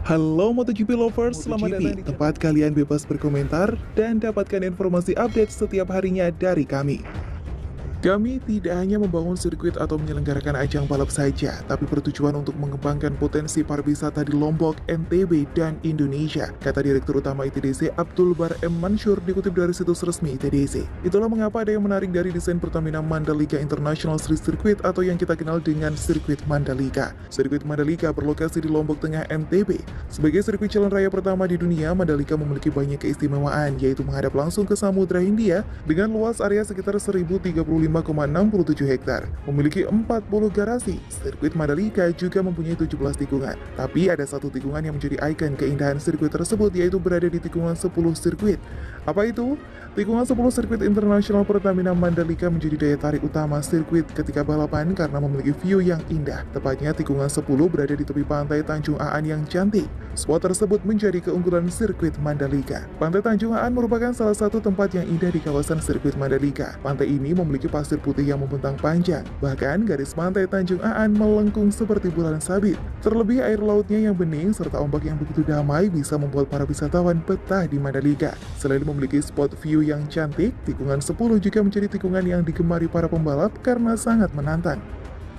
Halo MotoGP lovers, selamat datang di tempat kalian bebas berkomentar dan dapatkan informasi update setiap harinya dari kami. Kami tidak hanya membangun sirkuit atau menyelenggarakan ajang balap saja, tapi bertujuan untuk mengembangkan potensi pariwisata di Lombok, NTB, dan Indonesia, kata Direktur Utama ITDC Abdul Bar M. Mansur dikutip dari situs resmi ITDC. Itulah mengapa ada yang menarik dari desain Pertamina Mandalika International Street Circuit atau yang kita kenal dengan Sirkuit Mandalika. Sirkuit Mandalika berlokasi di Lombok Tengah, NTB. Sebagai sirkuit jalan raya pertama di dunia, Mandalika memiliki banyak keistimewaan, yaitu menghadap langsung ke Samudra Hindia dengan luas area sekitar 1035,67 hektar. Memiliki 40 garasi, sirkuit Mandalika juga mempunyai 17 tikungan. Tapi ada satu tikungan yang menjadi ikon keindahan sirkuit tersebut, yaitu berada di tikungan 10 sirkuit. Apa itu? Tikungan 10 sirkuit internasional Pertamina Mandalika menjadi daya tarik utama sirkuit ketika balapan karena memiliki view yang indah. Tepatnya tikungan 10 berada di tepi pantai Tanjung Aan yang cantik. Spot tersebut menjadi keunggulan sirkuit Mandalika. Pantai Tanjung Aan merupakan salah satu tempat yang indah di kawasan sirkuit Mandalika. Pantai ini memiliki pasir putih yang membentang panjang. Bahkan garis pantai Tanjung Aan melengkung seperti bulan sabit. Terlebih air lautnya yang bening serta ombak yang begitu damai bisa membuat para wisatawan betah di Mandalika. Selain memiliki spot view yang cantik, tikungan 10 juga menjadi tikungan yang digemari para pembalap karena sangat menantang.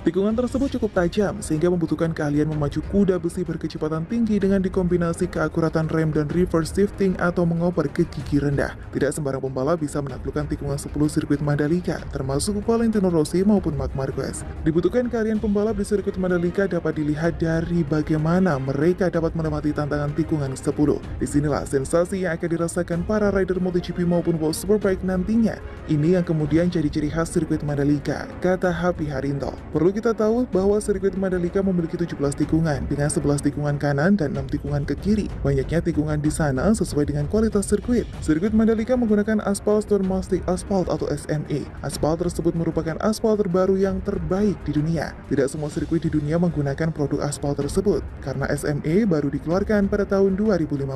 Tikungan tersebut cukup tajam sehingga membutuhkan keahlian memacu kuda besi berkecepatan tinggi dengan dikombinasi keakuratan rem dan reverse shifting atau mengoper ke gigi rendah. Tidak sembarang pembalap bisa menaklukkan tikungan 10 sirkuit Mandalika, termasuk Valentino Rossi maupun Marc Marquez. Dibutuhkan keahlian pembalap di sirkuit Mandalika dapat dilihat dari bagaimana mereka dapat menempati tantangan tikungan 10. Disinilah sensasi yang akan dirasakan para rider MotoGP maupun World Superbike nantinya. Ini yang kemudian jadi ciri khas sirkuit Mandalika, kata Happy Harinto. Perlu kita tahu bahwa sirkuit Mandalika memiliki 17 tikungan dengan 11 tikungan kanan dan 6 tikungan ke kiri. Banyaknya tikungan di sana sesuai dengan kualitas sirkuit. Sirkuit Mandalika menggunakan aspal Stone Mastic Asphalt atau SMA. Aspal tersebut merupakan aspal terbaru yang terbaik di dunia. Tidak semua sirkuit di dunia menggunakan produk aspal tersebut karena SMA baru dikeluarkan pada tahun 2015.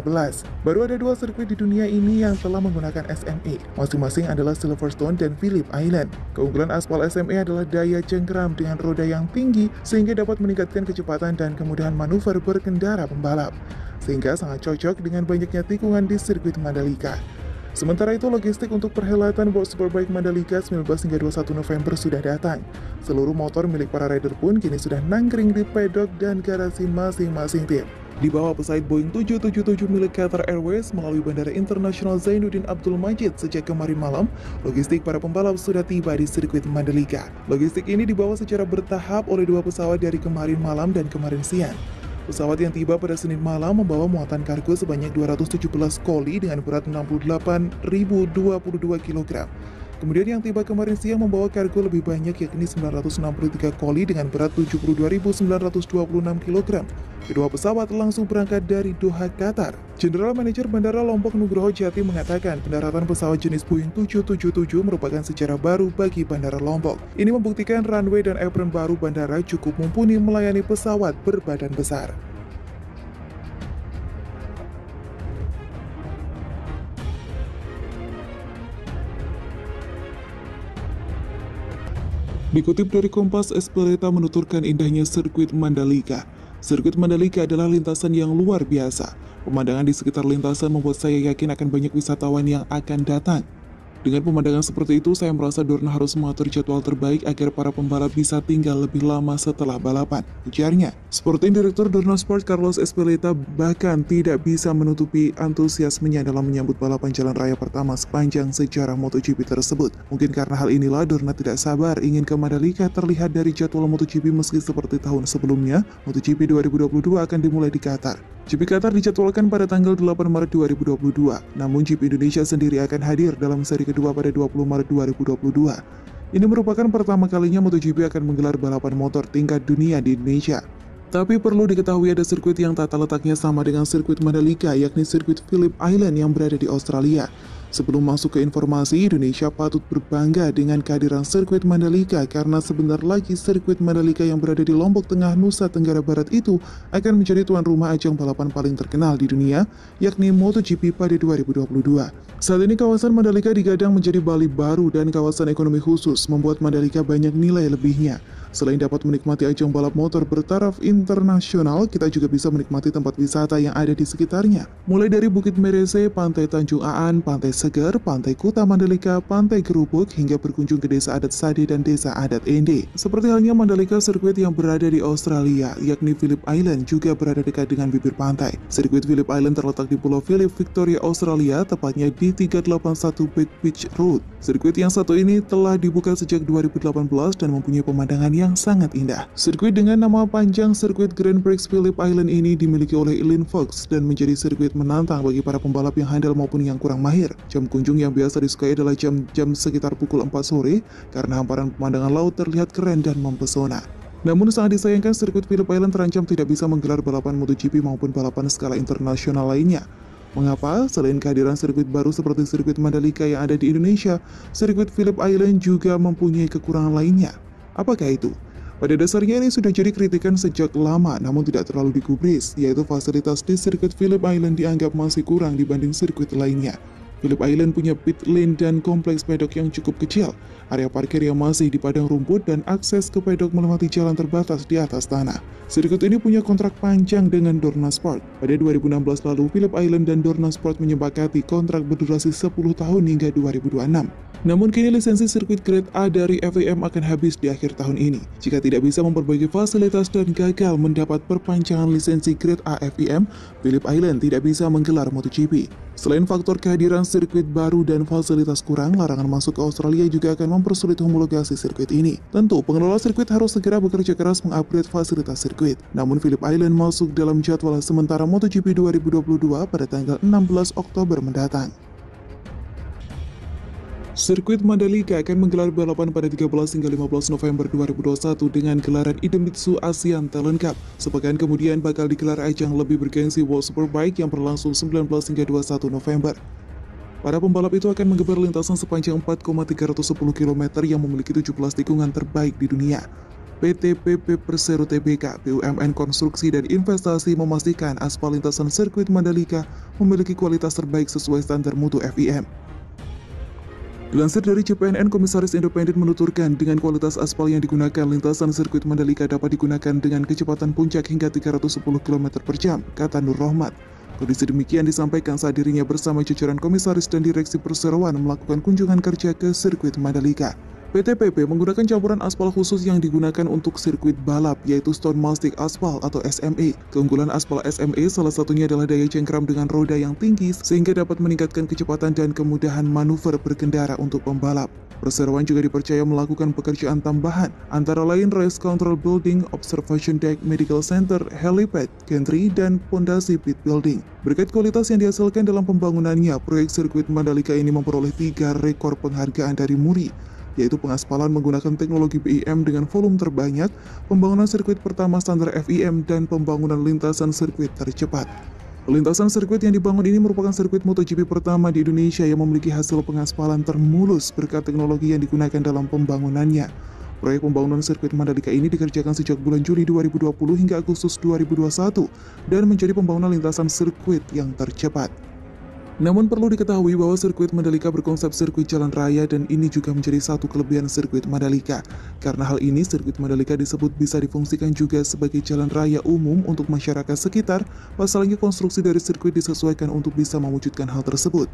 Baru ada 2 sirkuit di dunia ini yang telah menggunakan SMA. Masing-masing adalah Silverstone dan Phillip Island. Keunggulan aspal SMA adalah daya cengkeram dengan roda yang tinggi sehingga dapat meningkatkan kecepatan dan kemudahan manuver berkendara pembalap, sehingga sangat cocok dengan banyaknya tikungan di sirkuit Mandalika. Sementara itu, logistik untuk perhelatan World Superbike Mandalika 19 hingga 21 November sudah datang. Seluruh motor milik para rider pun kini sudah nangkring di pedok dan garasi masing-masing tim. Di bawah pesawat Boeing 777 milik Qatar Airways melalui Bandara Internasional Zainuddin Abdul Majid sejak kemarin malam, logistik para pembalap sudah tiba di sirkuit Mandalika. Logistik ini dibawa secara bertahap oleh 2 pesawat dari kemarin malam dan kemarin siang. Pesawat yang tiba pada Senin malam membawa muatan kargo sebanyak 217 koli dengan berat 68.022 kg. Kemudian yang tiba kemarin siang membawa kargo lebih banyak yakni 963 koli dengan berat 72.926 kg. Kedua pesawat langsung berangkat dari Doha, Qatar. General Manager Bandara Lombok Nugroho Jati mengatakan pendaratan pesawat jenis Boeing 777 merupakan sejarah baru bagi Bandara Lombok. Ini membuktikan runway dan apron baru bandara cukup mumpuni melayani pesawat berbadan besar. Dikutip dari Kompas, Espeleta menuturkan indahnya sirkuit Mandalika. Sirkuit Mandalika adalah lintasan yang luar biasa. Pemandangan di sekitar lintasan membuat saya yakin akan banyak wisatawan yang akan datang. Dengan pemandangan seperti itu, saya merasa Dorna harus mengatur jadwal terbaik agar para pembalap bisa tinggal lebih lama setelah balapan, ujarnya. Sporting Director Dorna Sport Carlos Espeleta bahkan tidak bisa menutupi antusiasmenya dalam menyambut balapan jalan raya pertama sepanjang sejarah MotoGP tersebut. Mungkin karena hal inilah Dorna tidak sabar ingin ke Mandalika. Terlihat dari jadwal MotoGP, meski seperti tahun sebelumnya, MotoGP 2022 akan dimulai di Qatar. GP Qatar dijadwalkan pada tanggal 8 Maret 2022, namun GP Indonesia sendiri akan hadir dalam seri kedua pada 20 Maret 2022. Ini merupakan pertama kalinya MotoGP akan menggelar balapan motor tingkat dunia di Indonesia. Tapi perlu diketahui ada sirkuit yang tata letaknya sama dengan sirkuit Mandalika, yakni sirkuit Phillip Island yang berada di Australia. Sebelum masuk ke informasi, Indonesia patut berbangga dengan kehadiran sirkuit Mandalika karena sebentar lagi sirkuit Mandalika yang berada di Lombok Tengah, Nusa Tenggara Barat itu akan menjadi tuan rumah ajang balapan paling terkenal di dunia, yakni MotoGP pada 2022. Saat ini kawasan Mandalika digadang menjadi Bali baru dan kawasan ekonomi khusus, membuat Mandalika banyak nilai lebihnya. Selain dapat menikmati ajang balap motor bertaraf internasional, kita juga bisa menikmati tempat wisata yang ada di sekitarnya. Mulai dari Bukit Merese, Pantai Tanjung Aan, Pantai Seger, Pantai Kuta Mandalika, Pantai Gerubuk, hingga berkunjung ke Desa Adat Sade dan Desa Adat Ende. Seperti halnya Mandalika, sirkuit yang berada di Australia, yakni Phillip Island, juga berada dekat dengan bibir pantai. Sirkuit Phillip Island terletak di Pulau Phillip, Victoria, Australia, tepatnya di 381 Back Beach Road. Sirkuit yang satu ini telah dibuka sejak 2018 dan mempunyai pemandangan yang sangat indah. Sirkuit dengan nama panjang Sirkuit Grand Prix Phillip Island ini dimiliki oleh Eileen Fox dan menjadi sirkuit menantang bagi para pembalap yang handal maupun yang kurang mahir. Jam kunjung yang biasa disukai adalah jam-jam sekitar pukul 4 sore karena hamparan pemandangan laut terlihat keren dan mempesona. Namun sangat disayangkan sirkuit Phillip Island terancam tidak bisa menggelar balapan MotoGP maupun balapan skala internasional lainnya. Mengapa? Selain kehadiran sirkuit baru seperti sirkuit Mandalika yang ada di Indonesia, sirkuit Phillip Island juga mempunyai kekurangan lainnya. Apakah itu? Pada dasarnya ini sudah jadi kritikan sejak lama namun tidak terlalu digubris, yaitu fasilitas di sirkuit Phillip Island dianggap masih kurang dibanding sirkuit lainnya. Phillip Island punya pit lane dan kompleks pedok yang cukup kecil, area parkir yang masih di padang rumput, dan akses ke pedok melewati jalan terbatas di atas tanah. Sirkuit ini punya kontrak panjang dengan Dorna Sport. Pada 2016 lalu, Phillip Island dan Dorna Sport menyepakati kontrak berdurasi 10 tahun hingga 2026. Namun kini lisensi sirkuit Grade A dari FIM akan habis di akhir tahun ini. Jika tidak bisa memperbaiki fasilitas dan gagal mendapat perpanjangan lisensi Grade A FIM, Phillip Island tidak bisa menggelar MotoGP. Selain faktor kehadiran sirkuit baru dan fasilitas kurang, larangan masuk ke Australia juga akan mempersulit homologasi sirkuit ini. Tentu, pengelola sirkuit harus segera bekerja keras mengupgrade fasilitas sirkuit. Namun Phillip Island masuk dalam jadwal sementara MotoGP 2022 pada tanggal 16 Oktober mendatang. Sirkuit Mandalika akan menggelar balapan pada 13 hingga 15 November 2021 dengan gelaran Idemitsu ASEAN Talent Cup. Sepekan kemudian bakal digelar ajang lebih bergengsi World Superbike yang berlangsung 19 hingga 21 November. Para pembalap itu akan menggeber lintasan sepanjang 4,310 km yang memiliki 17 tikungan terbaik di dunia. PT PP Persero Tbk, BUMN Konstruksi dan Investasi memastikan aspal lintasan sirkuit Mandalika memiliki kualitas terbaik sesuai standar mutu FIM. Dilansir dari CPNN, Komisaris Independen menuturkan dengan kualitas aspal yang digunakan, lintasan sirkuit Mandalika dapat digunakan dengan kecepatan puncak hingga 310 km per jam, kata Nur Rohmat. Kondisi demikian disampaikan saat dirinya bersama jajaran komisaris dan direksi perseroan melakukan kunjungan kerja ke sirkuit Mandalika. PT PP menggunakan campuran aspal khusus yang digunakan untuk sirkuit balap, yaitu Stone Mastic Aspal atau SME. Keunggulan aspal SME salah satunya adalah daya cengkram dengan roda yang tinggi sehingga dapat meningkatkan kecepatan dan kemudahan manuver berkendara untuk pembalap. Perseroan juga dipercaya melakukan pekerjaan tambahan, antara lain Race Control Building, Observation Deck, Medical Center, Helipad, Gantry, dan Pondasi Pit Building. Berkat kualitas yang dihasilkan dalam pembangunannya, proyek sirkuit Mandalika ini memperoleh 3 rekor penghargaan dari MURI, yaitu pengaspalan menggunakan teknologi BIM dengan volume terbanyak, pembangunan sirkuit pertama standar FIM, dan pembangunan lintasan sirkuit tercepat. Lintasan sirkuit yang dibangun ini merupakan sirkuit MotoGP pertama di Indonesia yang memiliki hasil pengaspalan termulus berkat teknologi yang digunakan dalam pembangunannya. Proyek pembangunan sirkuit Mandalika ini dikerjakan sejak bulan Juli 2020 hingga Agustus 2021 dan menjadi pembangunan lintasan sirkuit yang tercepat. Namun perlu diketahui bahwa sirkuit Mandalika berkonsep sirkuit jalan raya dan ini juga menjadi satu kelebihan sirkuit Mandalika. Karena hal ini, sirkuit Mandalika disebut bisa difungsikan juga sebagai jalan raya umum untuk masyarakat sekitar, pasalnya konstruksi dari sirkuit disesuaikan untuk bisa mewujudkan hal tersebut.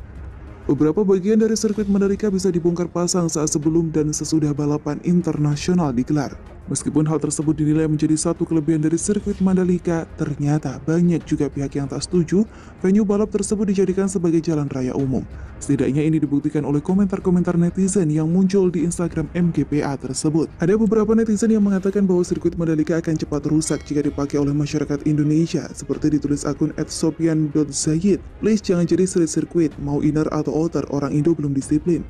Beberapa bagian dari sirkuit Mandalika bisa dibongkar pasang saat sebelum dan sesudah balapan internasional digelar. Meskipun hal tersebut dinilai menjadi satu kelebihan dari sirkuit Mandalika, ternyata banyak juga pihak yang tak setuju venue balap tersebut dijadikan sebagai jalan raya umum. Setidaknya ini dibuktikan oleh komentar-komentar netizen yang muncul di Instagram MGPA tersebut. Ada beberapa netizen yang mengatakan bahwa sirkuit Mandalika akan cepat rusak jika dipakai oleh masyarakat Indonesia, seperti ditulis akun @sopian.zayid. Please jangan jadi street circuit, mau inner atau outer, orang Indo belum disiplin.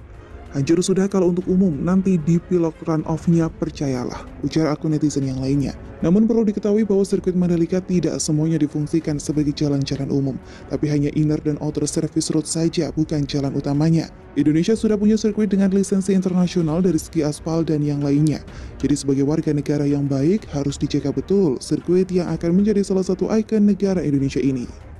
Hancur sudah kalau untuk umum, nanti di pilot run-off-nya percayalah, ujar akun netizen yang lainnya. Namun perlu diketahui bahwa sirkuit Mandalika tidak semuanya difungsikan sebagai jalan-jalan umum, tapi hanya inner dan outer service road saja, bukan jalan utamanya. Indonesia sudah punya sirkuit dengan lisensi internasional dari segi aspal dan yang lainnya. Jadi sebagai warga negara yang baik, harus dijaga betul sirkuit yang akan menjadi salah satu ikon negara Indonesia ini.